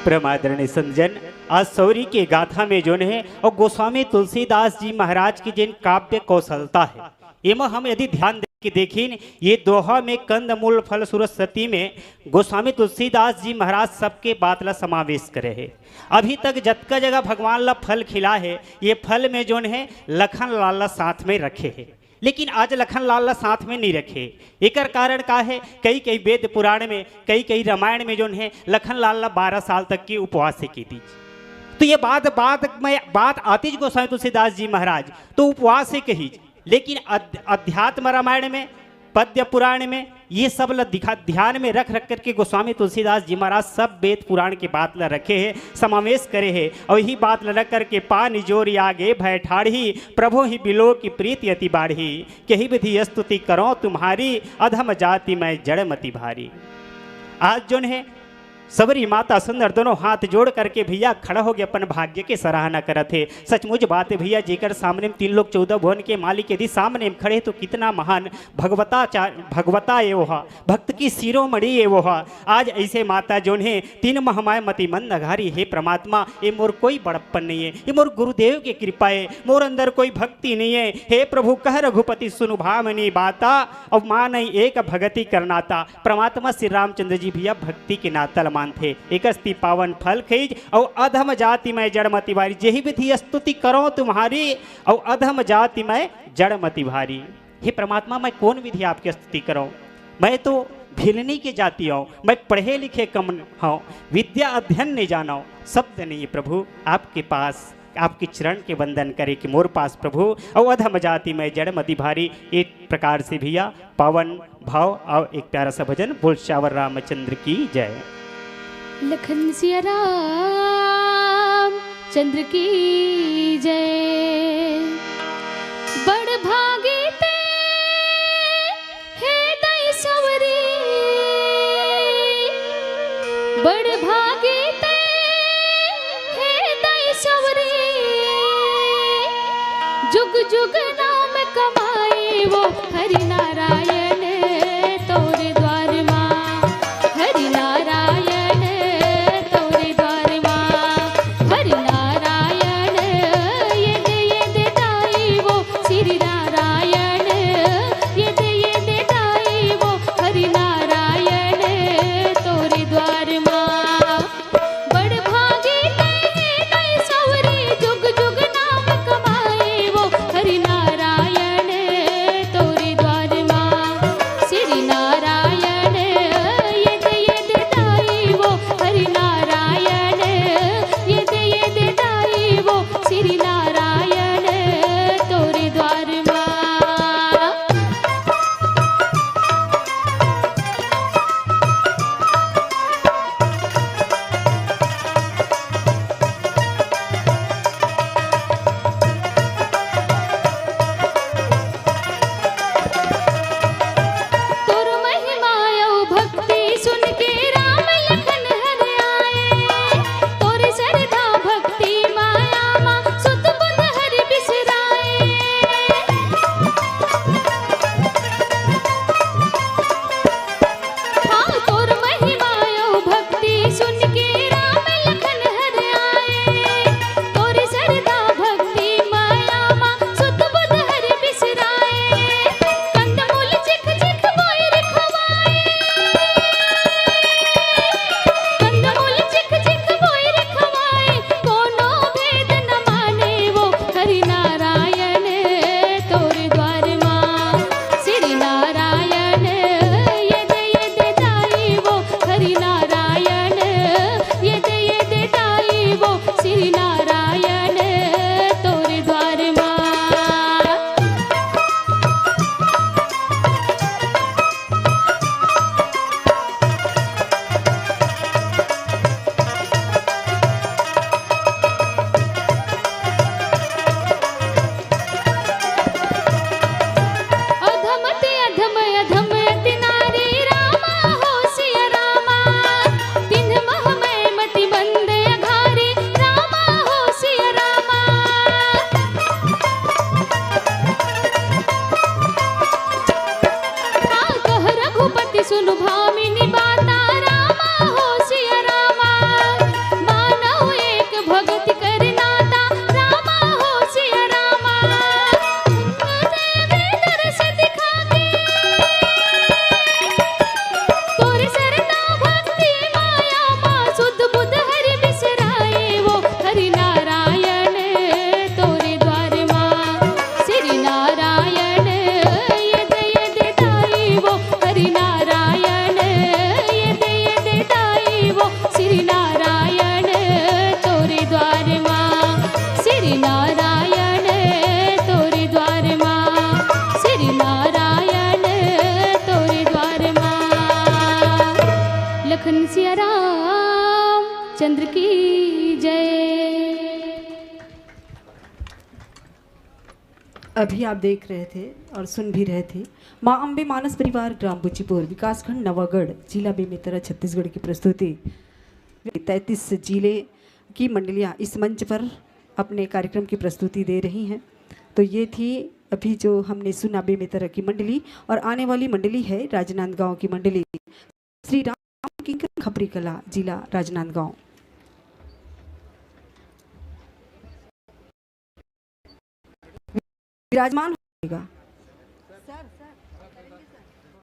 परमादरणीय संतजन, आज सौरी के गाथा में जो है और गोस्वामी तुलसीदास जी महाराज की जिन काव्य कौशलता है, एम हम यदि ध्यान के देखिए, ये दोहा में कंद मूल फल सुरसती में गोस्वामी तुलसीदास जी महाराज सबके बात ला समावेश करे है। अभी तक जतका जगह भगवान ला फल खिला है, ये फल में जो है लखन लाल ला साथ में रखे है, लेकिन आज लखन लाल ला साथ में नहीं रखे। एक कारण का है, कई कई वेद पुराण में, कई कई रामायण में जो है लखन लाल ला 12 साल तक की उपवास की थी। तो ये बात आती गोस्वामी तुलसीदास जी महाराज तो उपवास से कही, लेकिन अध्यात्म रामायण में, पद्य पुराण में ये सब ध्यान में रख करके गोस्वामी तुलसीदास जी महाराज सब वेद पुराण की बात ला रखे हैं, समावेश करे हैं। और यही बात ला रख करके पानी जोर आगे भय ठाढ़ी, प्रभु ही बिलो की प्रीति अति बाढ़ी, कही विधि स्तुति करो तुम्हारी, अधम जाति मैं जड़मति भारी। आज जो है सबरी माता सुंदर दोनों हाथ जोड़ करके भैया खड़ा हो गया, अपन भाग्य के सराहना करत है। सचमुच बात है भैया, जेकर सामने 3 लोग 14 भुवन के मालिक यदि सामने खड़े तो कितना महान भगवता ये वहा, भक्त की शिरोमणि ये वहा। आज ऐसे माता जो है 3 महमाय मति मंद अघारी, हे परमात्मा ये मोर कोई बड़प्पन नहीं है, ये मोर गुरुदेव की कृपा है, मोर अंदर कोई भक्ति नहीं है। हे प्रभु कह रघुपति सुनु भामनी बाता, और मान एक भगति करनाता। परमात्मा श्री रामचंद्र जी भैया भक्ति के नाता थे। एकस्ति पावन फल खीज और अधम जाति में जड़मति भारी, जेहि विधि स्तुति करो तुम्हारी, और अधम जाति में जड़मति भारी। हे परमात्मा मैं कौन विधि आपकी स्तुति करूं, मैं तो भिलनी के जाति हूँ, मैं पढ़े लिखे कम हूँ, विद्या अध्ययन नहीं जाना हूँ, शब्द नहीं है प्रभु आपके पास, आपके चरण के वंदन करे कि मोर पास प्रभु, और अधम जाति में जड़मति भारी। एक प्रकार से भैया पावन भाव और एक प्यारा सा भजन बोल श्यावर रामचंद्र की जय। लखन सिया राम चंद्र की जय। बड़ भागे ते हे दई सवरी, बड़ भागे ते हे दई सवरी, जुग जुग नाम कमाए वो हरि नारायण तोरे द्वार माँ, हरि नारायण रामचंद्र की जय। अभी आप देख रहे थे और सुन भी रहे थे माँ अम्बे मानस परिवार ग्राम बुच्चीपुर विकासखंड नवागढ़ जिला बेमेतरा छत्तीसगढ़ की प्रस्तुति। 33 जिले की मंडलियाँ इस मंच पर अपने कार्यक्रम की प्रस्तुति दे रही हैं। तो ये थी अभी जो हमने सुना बेमेतरा की मंडली, और आने वाली मंडली है राजनांदगांव की मंडली, श्री राम किंकर खपरी कला, जिला राजनांदगांव। विराजमान होगा